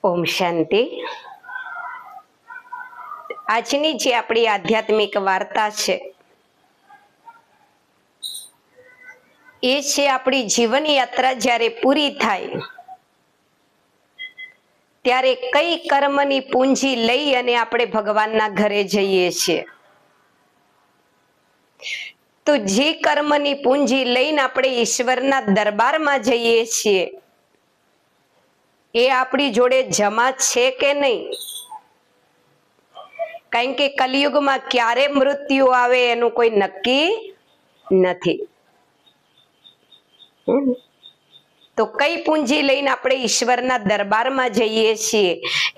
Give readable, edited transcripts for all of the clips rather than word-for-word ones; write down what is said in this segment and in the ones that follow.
ઓમ શાંતિ। આજની જે આપણી આધ્યાત્મિક વાર્તા છે એ છે આપણી જીવન યાત્રા જ્યારે પૂરી થાય ત્યારે કઈ કર્મની પૂંજી લઈ અને આપણે ભગવાનના ઘરે જઈએ છીએ। તો જે કર્મની પૂંજી લઈને આપણે ઈશ્વરના દરબારમાં જઈએ છીએ એ આપણી જોડે જમા છે કે નહીં? કારણ કે કલિયુગમાં ક્યારે મૃત્યુ આવે એનું કોઈ નક્કી નથી। તો કઈ પૂંજી લઈને આપણે ઈશ્વરના દરબારમાં જઈએ છીએ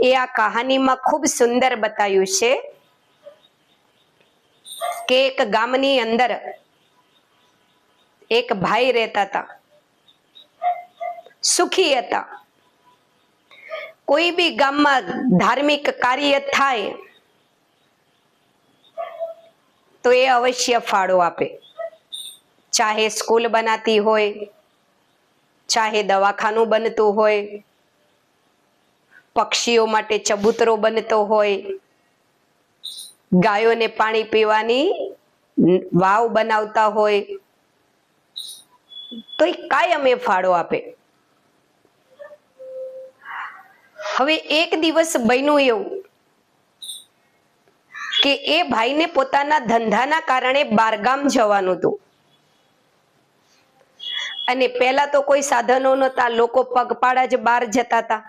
એ આ કહાનીમાં ખૂબ સુંદર બતાવ્યું છે કે એક ગામની અંદર એક ભાઈ રહેતા હતા, સુખી હતા। કોઈ બી ગામમાં ધાર્મિક કાર્ય થાય તો એ અવશ્ય ફાળો આપે, ચાહે સ્કૂલ બનાતી હોય, ચાહે દવાખાનું બનતું હોય, પક્ષીઓ માટે ચબૂતરો બનતો હોય, ગાયોને પાણી પીવાની વાવ બનાવતા હોય, તો એ કાયમ એ ફાળો આપે। હવે એક દિવસ બન્યું એવું કે એ ભાઈને પોતાના ધંધાના કારણે બહારગામ જવાનું હતું અને પહેલા તો કોઈ સાધનો નહોતા, લોકો પગપાળા જ બહાર જતા હતા,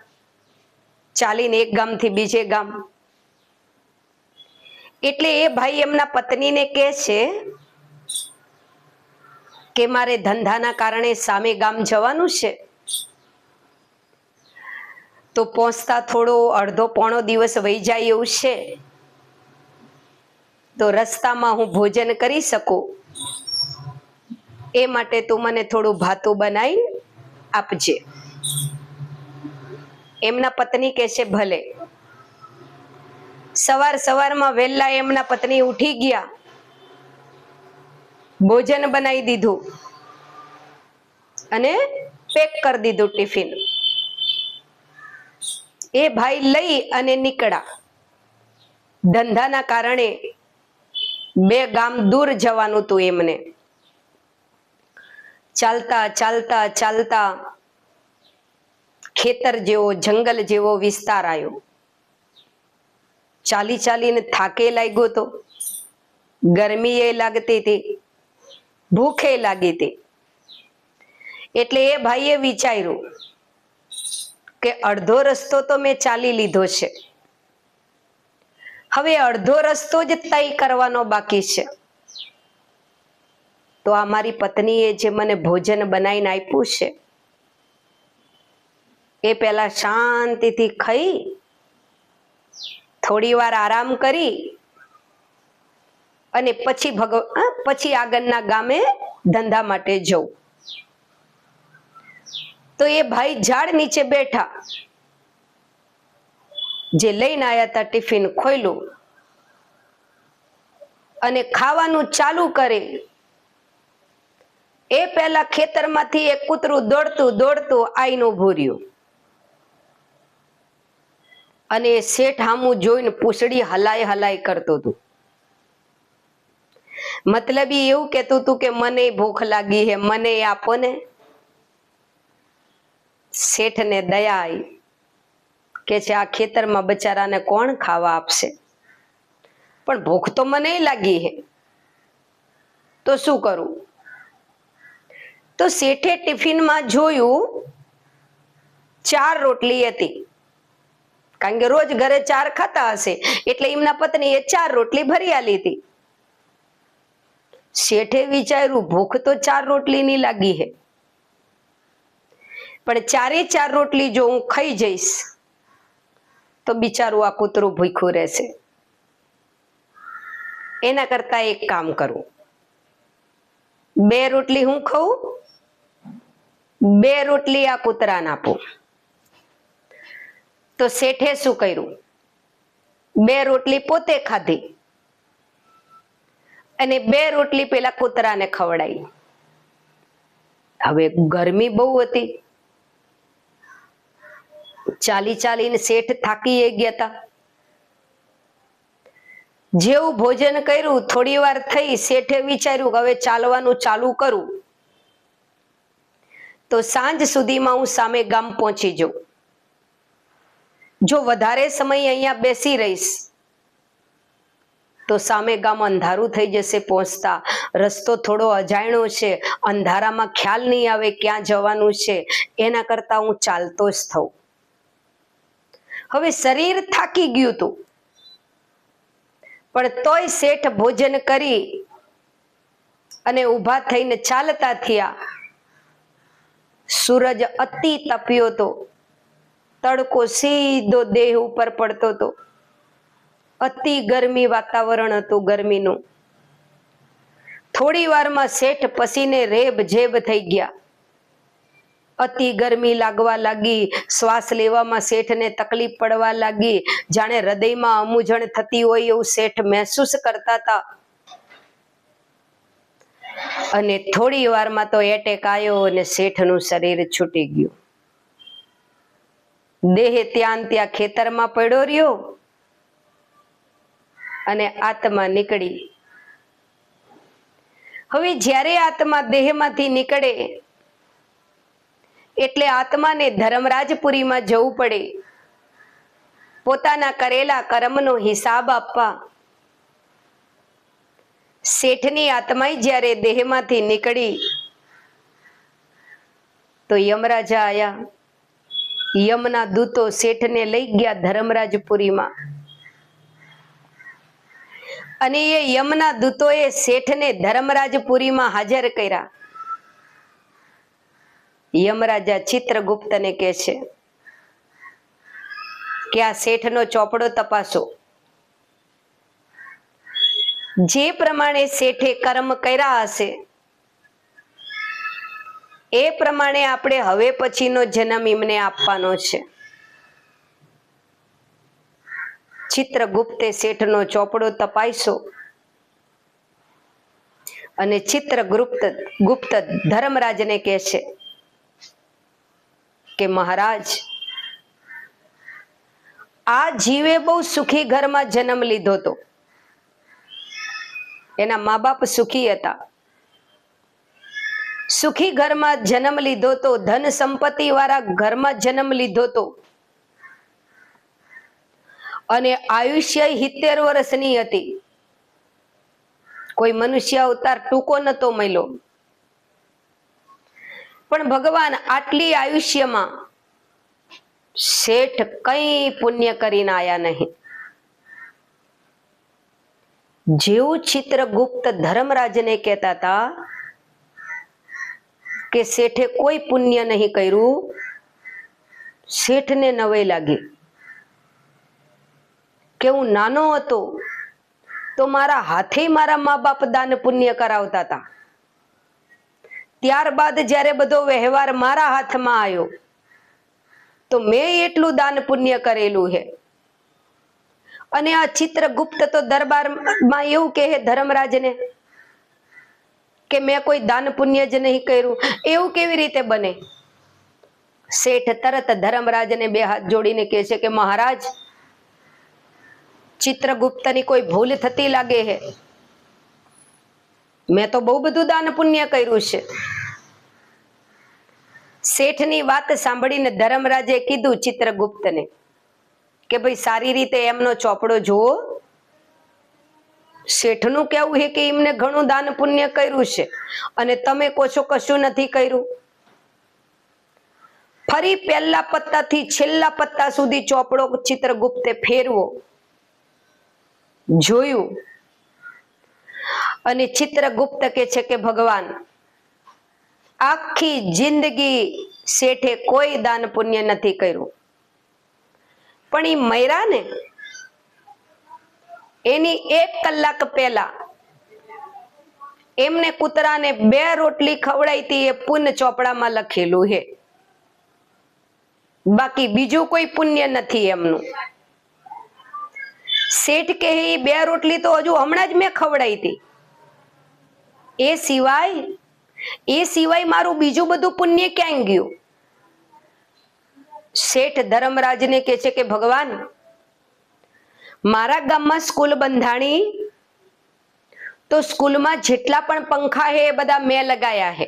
ચાલીને એક ગામથી બીજે ગામ। એટલે એ ભાઈ એમના પત્નીને કહે છે કે મારે ધંધાના કારણે સામે ગામ જવાનું છે, તો પહોંચતા થોડો અડધો પોણો દિવસ વહી જાય એવું છે, તો રસ્તામાં હું ભોજન કરી શકું એ માટે તું મને થોડું ભાતું બનાવી આપજે। એમના પત્ની કહે છે ભલે। સવારમાં વહેલા એમના પત્ની ઉઠી ગયા, ભોજન બનાવી દીધું અને પેક કરી દીધું ટિફિન। એ ભાઈ લઈ અને નીકળ્યા। ધંધાના કારણે 2 ગામ દૂર જવાનું હતું એમને। ચાલતા ચાલતા ચાલતા ખેતર જેવો, જંગલ જેવો વિસ્તાર આવ્યો। ચાલી ચાલીને થાકે લાગ્યો તો, ગરમી એ લાગતી હતી, ભૂખે લાગી હતી। એટલે એ ભાઈએ વિચાર્યું કે અડધો રસ્તો તો મેં ચાલી લીધો છે, હવે અડધો રસ્તો જ તય કરવાનો બાકી છે। તો આ મારી પત્નીએ જે મને ભોજન બનાવીને આપ્યું છે એ પહેલા શાંતિથી ખાઈ થોડી વાર આરામ કરી અને પછી આગળના ગામે ધંધા માટે જવું। તો એ ભાઈ ઝાડ નીચે બેઠા, જે લઈને આવ્યા હતા ટિફિન ખોલ્યું અને ખાવાનું ચાલુ કરે એ પહેલા ખેતરમાંથી એક કૂતરું દોડતું દોડતું આઈને ઊભું રહ્યું અને શેઠ હામું જોઈને પૂંછડી હલાય હલાય કરતું હતું। મતલબ એવું કહેતું હતું કે મને ભૂખ લાગી હે, મને આપો ને। શેઠને દયા આવી કે છે આ ખેતરમાં બચારાને કોણ ખાવા આપશે, પણ ભૂખ તો મને લાગી હે, તો શું કરું? તો શેઠે ટિફિનમાં જોયું 4 રોટલી હતી, કારણ કે રોજ ઘરે 4 ખાતા હશે એટલે એમના પત્નીએ 4 રોટલી ભરી આલી હતી। શેઠે વિચાર્યું ભૂખ તો 4 રોટલીની લાગી હે, પણ 4 રોટલી જો હું ખાઈ જઈશ તો બિચારું આ કૂતરું ભૂખ્યું રહેશે। એના કરતા એક કામ કરું, 2 રોટલી હું ખાઉં, 2 રોટલી આ કૂતરાને આપું। તો શેઠે શું કર્યું, 2 રોટલી પોતે ખાધી અને 2 રોટલી પેલા કૂતરાને ખવડાવી। હવે ગરમી બહુ હતી, ચાલી ચાલીને શેઠ થાકી ગયા હતા. જેવું ભોજન કર્યું, થોડી વાર થઈ, શેઠે વિચાર્યું કે હવે ચાલવાનું ચાલુ કરું તો સાંજ સુધીમાં હું સામે ગામ પહોંચી જાઉં. જો વધારે સમય અહીંયા બેસી રહીશ તો સામે ગામ અંધારું થઈ જશે પહોંચતા. રસ્તો થોડો અજાણ્યો છે, અંધારામાં ખ્યાલ નહીં આવે ક્યાં જવાનું છે, એના કરતા હું ચાલતો જ થઉં. હવે શરીર થાકી ગયું હતું, પણ તોય શેઠ ભોજન કરી અને ઊભા થઈને ચાલતા થયા. સૂરજ અતિ તપ્યો હતો, તડકો સીધો દેહ ઉપર પડતો હતો, અતિ ગરમી વાતાવરણ હતું ગરમીનું. થોડી વારમાં શેઠ પસીને રેબ જેબ થઈ ગયા. અતિ ગરમી લાગવા લાગી, શ્વાસ લેવામાં શેઠને તકલીફ પડવા લાગી, જાણે હૃદયમાં અમૂંઝણ થતી હોય એવું શેઠ મહેસૂસ કરતા હતા. અને થોડી વારમાં તો એટેક આવ્યો અને શેઠનું શરીર છૂટી ગયું. દેહ ત્યાં ખેતરમાં પડ્યો રહ્યો અને આત્મા નીકળી. હવે જ્યારે આત્મા દેહમાંથી નીકળે એટલે આત્માને ધર્મરાજપુરીમાં જવું પડે, પોતાના કરેલા કર્મનો હિસાબ આપવા. શેઠની આત્મા જ્યારે દેહમાંથી નીકળી તો યમરાજા આયા. યમના દૂતો શેઠને લઈ ગયા ધર્મરાજપુરીમાં, અને એ યમના દૂતોએ શેઠને ધર્મરાજપુરીમાં હાજર કર્યા. યમરાજા ચિત્રગુપ્તને કહે છે કે આ શેઠનો ચોપડો તપાસો. જે પ્રમાણે શેઠે કર્મ કર્યા હશે એ પ્રમાણે આપણે હવે પછીનો જન્મ એમને આપવાનો છે. ચિત્રગુપ્તે શેઠનો ચોપડો તપાસ્યો અને ગુપ્ત ધર્મરાજને કહે છે કે મહારાજ, આ જીવે બહુ સુખી ઘરમાં જન્મ લીધો હતો. એના મા બાપ સુખી હતા, સુખી ઘરમાં જન્મ લીધો તો, ધન સંપત્તિ વાળા ઘરમાં જન્મ લીધો તો, અને આયુષ્ય 70 વર્ષની હતી. કોઈ મનુષ્ય અવતાર ટૂંકો નતો મળ્યો, પણ ભગવાન આટલી આયુષ્યમાં શેઠ કઈ પુણ્ય કરીને આયા નહીં. જેવું ચિત્રગુપ્ત ધર્મરાજને કહેતા હતા કે શેઠે કોઈ પુણ્ય નહીં કર્યું, શેઠને નવાઈ લાગી કે હું નાનો હતો તો મારા હાથે મારા મા બાપ દાન પુણ્ય કરાવતા હતા. ત્યારબાદ જ્યારે બધો વ્યવહાર મારા હાથમાં આવ્યો તો મેં એટલું દાન પુણ્ય કરેલું છે. અને આ ચિત્રગુપ્ત તો દરબારમાં એવું કહે ધર્મરાજને કે મેં કોઈ દાન પુણ્ય જ નહીં કર્યું. એવું કેવી રીતે બને? શેઠ તરત ધર્મરાજને 2 હાથ જોડીને કહે છે કે મહારાજ, ચિત્રગુપ્તની કોઈ ભૂલ થતી લાગે છે. મેં તો બહુ બધું દાન પુણ્ય કર્યું છે. શેઠની વાત સાંભળીને ધર્મરાજે કીધું ચિત્રગુપ્તને કે ભાઈ સારી રીતે એમનો ચોપડો જુઓ. શેઠનું કહેવું છે કે એમને ઘણું દાન પુણ્ય કર્યું છે અને તમે કહો છો કશું નથી કર્યું. ફરી પહેલા પત્તાથી છેલ્લા પત્તા સુધી ચોપડો ચિત્રગુપ્તે ફેરવો, જોયું, અને ચિત્રગુપ્ત કે છે કે ભગવાન, આખી જિંદગી શેઠે કોઈ દાન પુણ્ય નથી કર્યું, પણ એ મર્યા ને એની 1 કલાક પહેલા એમને કૂતરાને 2 રોટલી ખવડાવી હતી. એ પુણ્ય ચોપડામાં લખેલું છે, બાકી બીજું કોઈ પુણ્ય નથી એમનું. શેઠ કે 2 રોટલી તો હજુ હમણાં જ મેં ખવડાવી હતી, એ સિવાય મારું બીજું બધું પુણ્ય ક્યાં ગયું? શેઠ ધર્મરાજને કહે છે કે ભગવાન, મારા ગામમાં સ્કૂલ બંધાણી, તો સ્કૂલમાં જેટલા પણ પંખા હે એ બધા મેં લગાયા હે.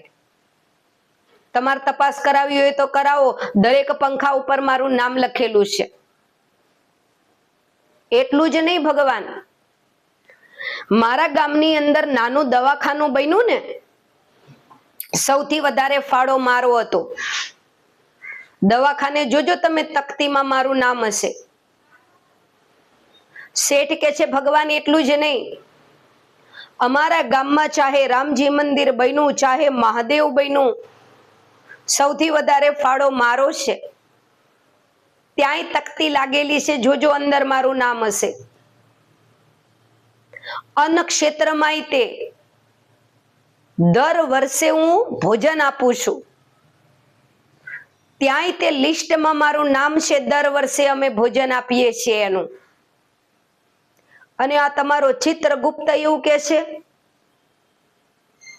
તમારે તપાસ કરાવી હોય તો કરાવો, દરેક પંખા ઉપર મારું નામ લખેલું છે. એટલું જ નહીં ભગવાન, મારા ગામની અંદર નાનું દવાખાનું બન્યું ને, સૌથી વધારે ફાળો મારો હતો. દવાખાને જોજો તમે, તકતીમાં મારું નામ હશે. શેઠ કે છે ભગવાન એટલું જ નહીં, અમારા ગામમાં ચાહે રામજી મંદિર બન્યું, ચાહે મહાદેવ બન્યું, સૌથી વધારે ફાળો મારો છે. ત્યાંય તકતી લાગેલી છે, જોજો અંદર મારું નામ હશે. અન્ન ક્ષેત્રમાંય તે દર વર્ષે હું ભોજન આપું છું, ત્યાંય તે લિસ્ટમાં મારું નામ છે. દર વર્ષે અમે ભોજન આપીએ છીએ એનું. અને આ તમારો ચિત્રગુપ્ત એવું કે છે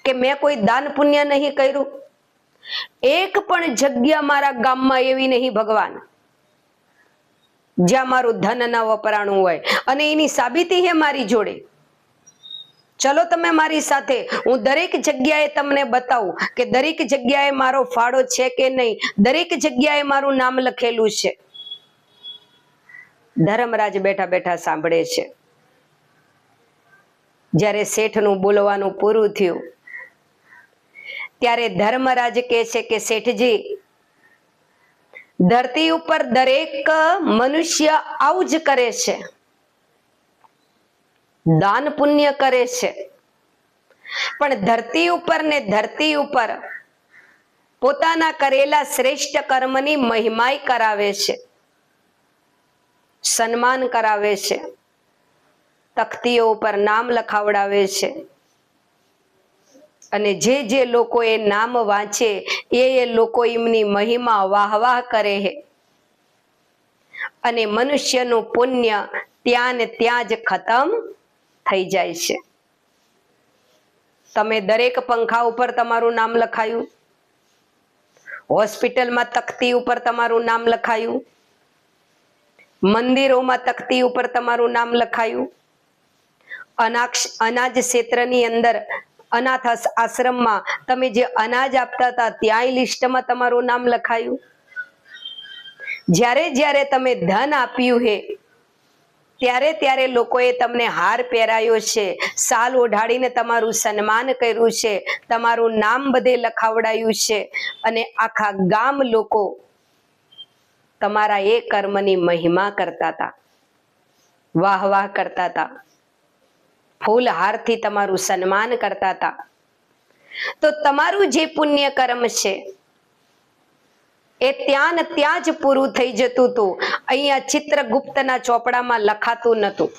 કે મેં કોઈ દાન પુણ્ય નહીં કર્યું. એક પણ જગ્યા મારા ગામમાં એવી નહીં ભગવાન જ્યાં મારું ધન ન વપરાણું હોય. અને એની સાબિતી હે મારી જોડે. ચલો તમે મારી સાથે, હું દરેક જગ્યાએ તમને બતાવું કે દરેક જગ્યાએ મારો ફાળો છે કે નહીં, દરેક જગ્યાએ મારું નામ લખેલું છે. ધર્મરાજ બેઠા બેઠા સાંભળે છે. જ્યારે શેઠનું બોલવાનું પૂરું થયું ત્યારે ધર્મરાજ કહે છે કે શેઠજી, ધરતી ઉપર દરેક મનુષ્ય આવું જ કરે છે, દાન પુણ્ય કરે છે, પણ ધરતી ઉપર ને ધરતી ઉપર પોતાના કરેલા શ્રેષ્ઠ કર્મની મહિમાય કરાવે છે, સન્માન કરાવે છે, તખ્તીઓ ઉપર નામ લખાવડાવે છે. અને જે લોકો એ નામ વાંચે એ લોકો એમની મહિમા વાહ વાહ કરે છે. અને મનુષ્યનું પુણ્ય ત્યાં ને ત્યાં જ ખતમ થઈ જાય છે. તમે દરેક પંખા ઉપર તમારું નામ લખાયું, હોસ્પિટલમાં તકતી ઉપર તમારું નામ લખાયું, મંદિરોમાં તકતી ઉપર તમારું નામ લખાયું, અનાજ ક્ષેત્રની અંદર અનાથ આશ્રમમાં તમે જે અનાજ આપતા હતા ત્યાંય લિસ્ટમાં તમારું નામ લખાયું. જ્યારે જ્યારે તમે ધન આપ્યું હે ત્યારે ત્યારે લોકોએ તમને હાર પહેરાયો છે, શાલ ઓઢાડીને તમારું સન્માન કર્યું છે, તમારું નામ બધે લખાવડાયું છે. અને આખા ગામ લોકો તમારા એ કર્મની મહિમા કરતા હતા, વાહ વાહ કરતા હતા, ફૂલ હારથી તમારું સન્માન કરતા હતા. તો તમારું જે પુણ્ય કર્મ છે એ ત્યાં ને ત્યાં જ પૂરું થઈ જતું હતું. અહીંયા ચિત્રગુપ્તના ચોપડામાં લખાતું નહોતું.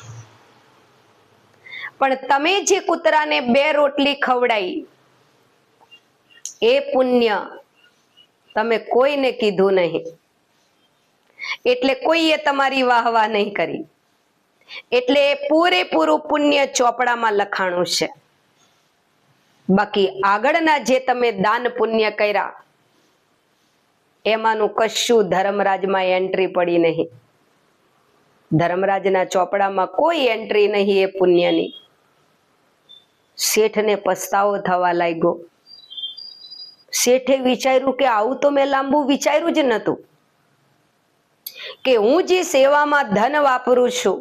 પણ તમે જે કૂતરાને 2 રોટલી ખવડાવી એ પુણ્ય તમે કોઈને કીધું નહીં, એટલે કોઈએ તમારી વાહવા નહીં કરી. એટલે પૂરેપૂરું પુણ્ય ચોપડામાં લખાણું છે. બાકી આગળના જે તમે દાન પુણ્ય કર્યા એમાંનું કશું ધર્મરાજમાં એન્ટ્રી પડી નહીં. ધર્મરાજના ચોપડામાં કોઈ એન્ટ્રી નહીં એ પુણ્યની. શેઠને પસ્તાવો થવા લાગ્યો. શેઠે વિચાર્યું કે આવું તો મેં લાંબુ વિચાર્યું જ નહોતું કે હું જે સેવામાં ધન વાપરું છું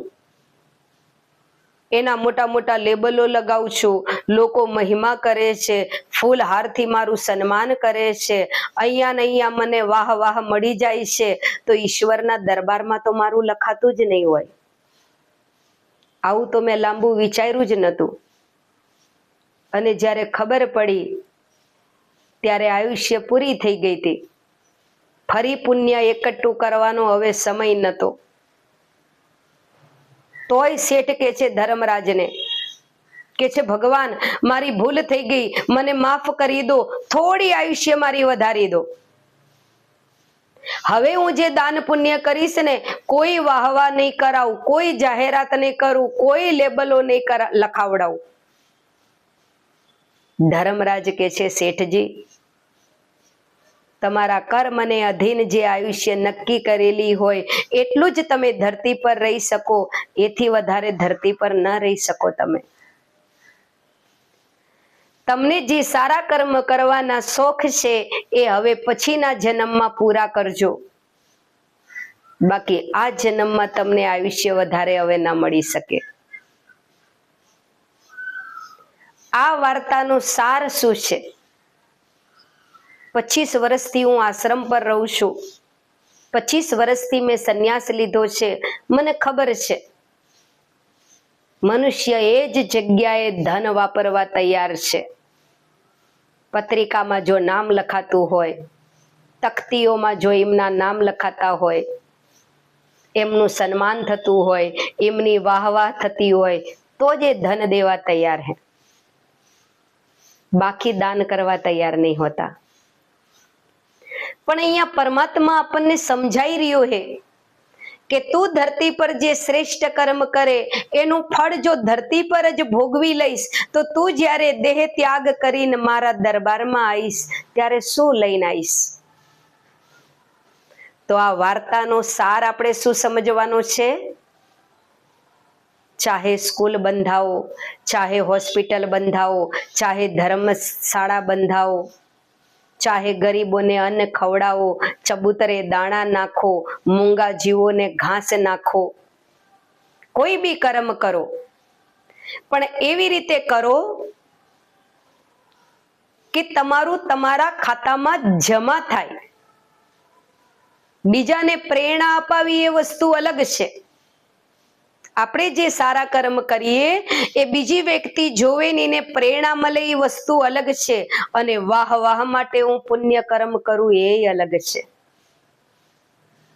એના મોટા મોટા લેબલો લગાવું છું, લોકો મહિમા કરે છે, ફૂલ હારથી મારું સન્માન કરે છે, અહીંયા ને અહીંયા મને વાહ વાહ મળી જાય છે, તો ઈશ્વરના દરબારમાં તો મારું લખાતું જ નહીં હોય. આવું તો મેં લાંબુ વિચાર્યું જ નહોતું. અને જ્યારે ખબર પડી ત્યારે આયુષ્ય પૂરી થઈ ગઈ હતી. ફરી પુણ્ય એકઠું કરવાનો હવે સમય નહોતો. તોય શેઠ કે છે ધર્મરાજને કે છે ભગવાન, મારી ભૂલ થઈ ગઈ, મને માફ કરી દો, થોડી આયુષ્ય મારી વધારી દો. હવે હું જે દાન પુણ્ય કરીશ ને કોઈ વાહવા નહીં કરાવું, કોઈ જાહેરાત નહીં કરું, કોઈ લેબલો નહીં લખાવડાવું. ધર્મરાજ કે છે શેઠજી, તમારા કર્મને અધીન જે આયુષ્ય નક્કી કરેલી હોય એટલું જ તમે ધરતી પર રહી શકો, એથી વધારે ધરતી પર ન રહી શકો તમે. તમને જે સારા કર્મ કરવાના શોખ છે એ હવે પછીના જન્મમાં પૂરા કરજો, બાકી આ જન્મમાં તમને આયુષ્ય વધારે હવે ના મળી શકે. આ વાર્તાનો સાર શું છે? 25 વર્ષથી હું આશ્રમ પર રહું છું, 25 વર્ષથી મેં સંન્યાસ લીધો છે. મને ખબર છે મનુષ્ય એ જ જગ્યાએ ધન વાપરવા તૈયાર છે. પત્રિકામાં જો નામ લખાતું હોય, તકતીઓમાં જો એમના નામ લખાતા હોય, એમનું સન્માન થતું હોય, એમની વાહવાહ થતી હોય, તો જ એ ધન દેવા તૈયાર હે, બાકી દાન કરવા તૈયાર નહીં હોતા. પણ અહીંયા પરમાત્મા આપણને સમજાઈ રહ્યો છે કે તું ધરતી પર જે શ્રેષ્ઠ કર્મ કરે એનું ફળ જો ધરતી પર જ ભોગવી લઈશ, તો તું જ્યારે દેહ ત્યાગ કરીને મારા દરબારમાં આવીશ ત્યારે શું લઈને આવીશ? તો આ વાર્તાનો સાર આપણે શું સમજવાનો છે? ચાહે સ્કૂલ બંધાવો, ચાહે હોસ્પિટલ બંધાવો, ચાહે ધર્મશાળા બંધાવો, ચાહે ગરીબોને અન્ન ખવડાવો, ચબૂતરે દાણા નાખો, મૂંગા જીવોને ઘાસ નાખો, કોઈ બી કર્મ કરો, પણ એવી રીતે કરો કે તમારું તમારા ખાતામાં જમા થાય. બીજાને પ્રેરણા અપાવી એ વસ્તુ અલગ છે. આપણે જે સારા કર્મ કરીએ એ બીજી વ્યક્તિ જોવે ને એને પ્રેરણા મળે એ વસ્તુ અલગ છે, અને વાહ વાહ માટે હું પુણ્ય કર્મ કરું એ અલગ છે.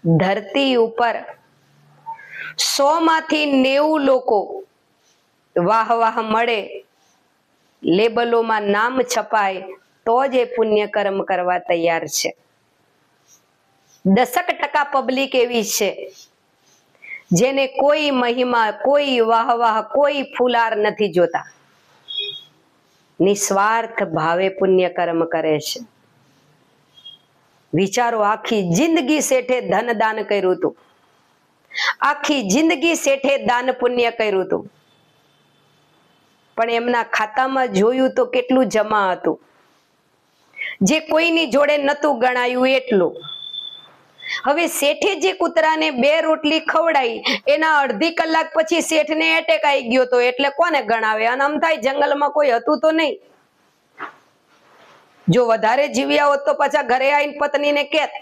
ધરતી ઉપર 100 માંથી 90 લોકો વાહ વાહ મળે, લેબલોમાં નામ છપાય, તો જ એ પુણ્ય કર્મ કરવા તૈયાર છે. 10% પબ્લિક એવી છે જેને કોઈ મહિમા, કોઈ વાહ વાહ, કોઈ ફુલાર નથી જોતા, નિસ્વાર્થ ભાવે પુણ્ય કર્મ કરે છે. વિચારો, આખી જિંદગી શેઠે ધન દાન કર્યું હતું, આખી જિંદગી શેઠે દાન પુણ્ય કર્યું હતું, પણ એમના ખાતામાં જોયું તો કેટલું જમા હતું, જે કોઈની જોડે નતું ગણાયું એટલું. હવે શેઠે જે કૂતરાને 2 રોટલી ખવડાવી, એના અડધી કલાક પછી શેઠને એટેક આવી ગયો તો એટલે કોને ગણાવે? અને આમ થાય જંગલમાં કોઈ હતું તો નહીં. જો વધારે જીવ્યા હોત તો પાછા ઘરે આવીને પત્નીને કહેત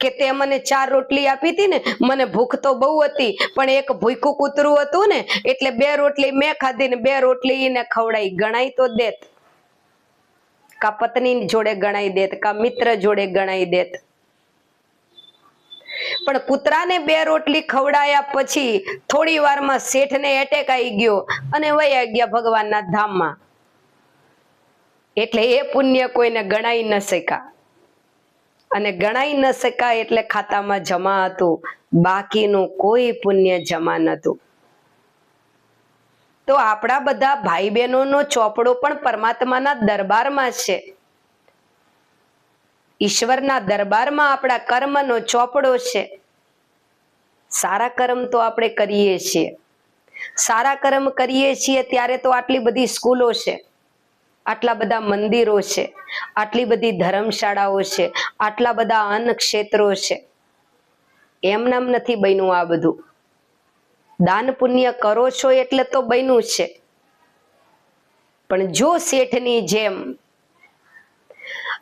કે તે મને 4 રોટલી આપી હતી ને, મને ભૂખ તો બહુ હતી, પણ એક ભૂખ્યું કૂતરું હતું ને એટલે 2 રોટલી મેં ખાધી ને 2 રોટલી એને ખવડાવી. ગણાઈ તો દેત, કા પત્ની જોડે ગણાઈ દેત, કા મિત્ર જોડે ગણાઈ દેત. પણ કૂતરાને 2 રોટલી ખવડાયા પછી થોડી વારમાં શેઠને એટેક આવી ગયો અને વયા ગયા ભગવાનના ધામમાં. એટલે એ પુણ્ય કોઈને ગણાઈ ન શક્યા, અને ગણાઈ ન શકાય એટલે ખાતામાં જમા હતું, બાકીનું કોઈ પુણ્ય જમા નતું. તો આપણા બધા ભાઈ બહેનોનો ચોપડો પણ પરમાત્માના દરબારમાં છે. ઈશ્વરના દરબારમાં આપણા કર્મનો ચોપડો છે. સારા કર્મ તો આપણે કરીએ છીએ, સારા કર્મ કરીએ છીએ ત્યારે તો આટલી બધી સ્કૂલો છે, આટલા બધા મંદિરો છે, આટલી બધી ધર્મશાળાઓ છે, આટલા બધા અન્ન ક્ષેત્રો છે. એમનામ નથી બન્યું આ બધું. દાન પુણ્ય કરો છો એટલે તો બન્યું છે. પણ જો શેઠની જેમ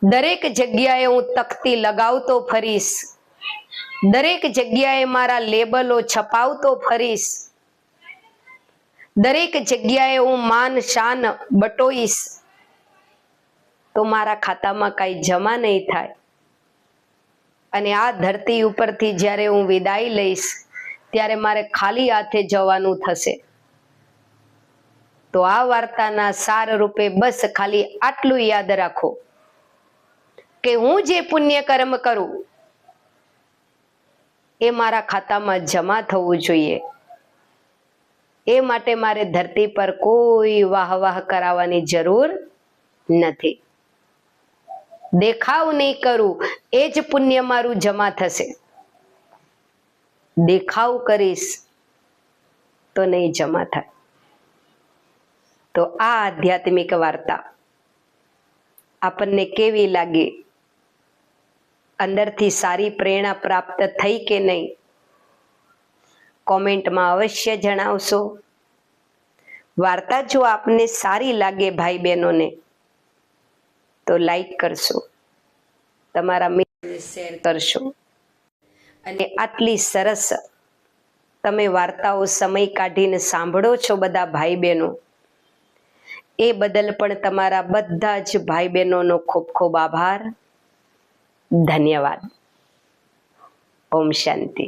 દરેક જગ્યાએ હું તકતી લગાવતો ફરીશ, દરેક જગ્યાએ મારા લેબલો છપાવતો ફરીશ, દરેક જગ્યાએ હું માન શાન બટોઈશ, તો મારા ખાતામાં કાંઈ જમા નહીં થાય. અને આ ધરતી ઉપરથી જ્યારે હું વિદાય લઈશ ત્યારે મારે ખાલી હાથે જવાનું થશે. તો આ વાર્તાના સાર રૂપે બસ ખાલી આટલું યાદ રાખો કે હું જે પુણ્ય કર્મ કરું એ મારા ખાતામાં જમા થવું જોઈએ. એ માટે મારે ધરતી પર કોઈ વાહ વાહ કરાવવાની જરૂર નથી. દેખાવ નહીં કરું એ જ પુણ્ય મારું જમા થશે. દેખાવ કરીશ તો નહીં જમા થાય. તો આ આધ્યાત્મિક વાર્તા આપણને કેવી લાગી? અંદરથી સારી પ્રેરણા પ્રાપ્ત થઈ કે નહીં? કોમેન્ટમાં અવશ્ય જણાવશો. વાર્તા જો આપને સારી લાગે ભાઈ બહેનોને તો લાઈક કરશો, તમારા મિત્રોને શેર કરશો. અને આટલી સરસ તમે વાર્તાઓ સમય કાઢીને સાંભળો છો બધા ભાઈ બહેનો, એ બદલ પણ તમારા બધા જ ભાઈ બહેનોનો ખૂબ ખૂબ આભાર. ધન્યવાદ. ઓમ શાંતિ.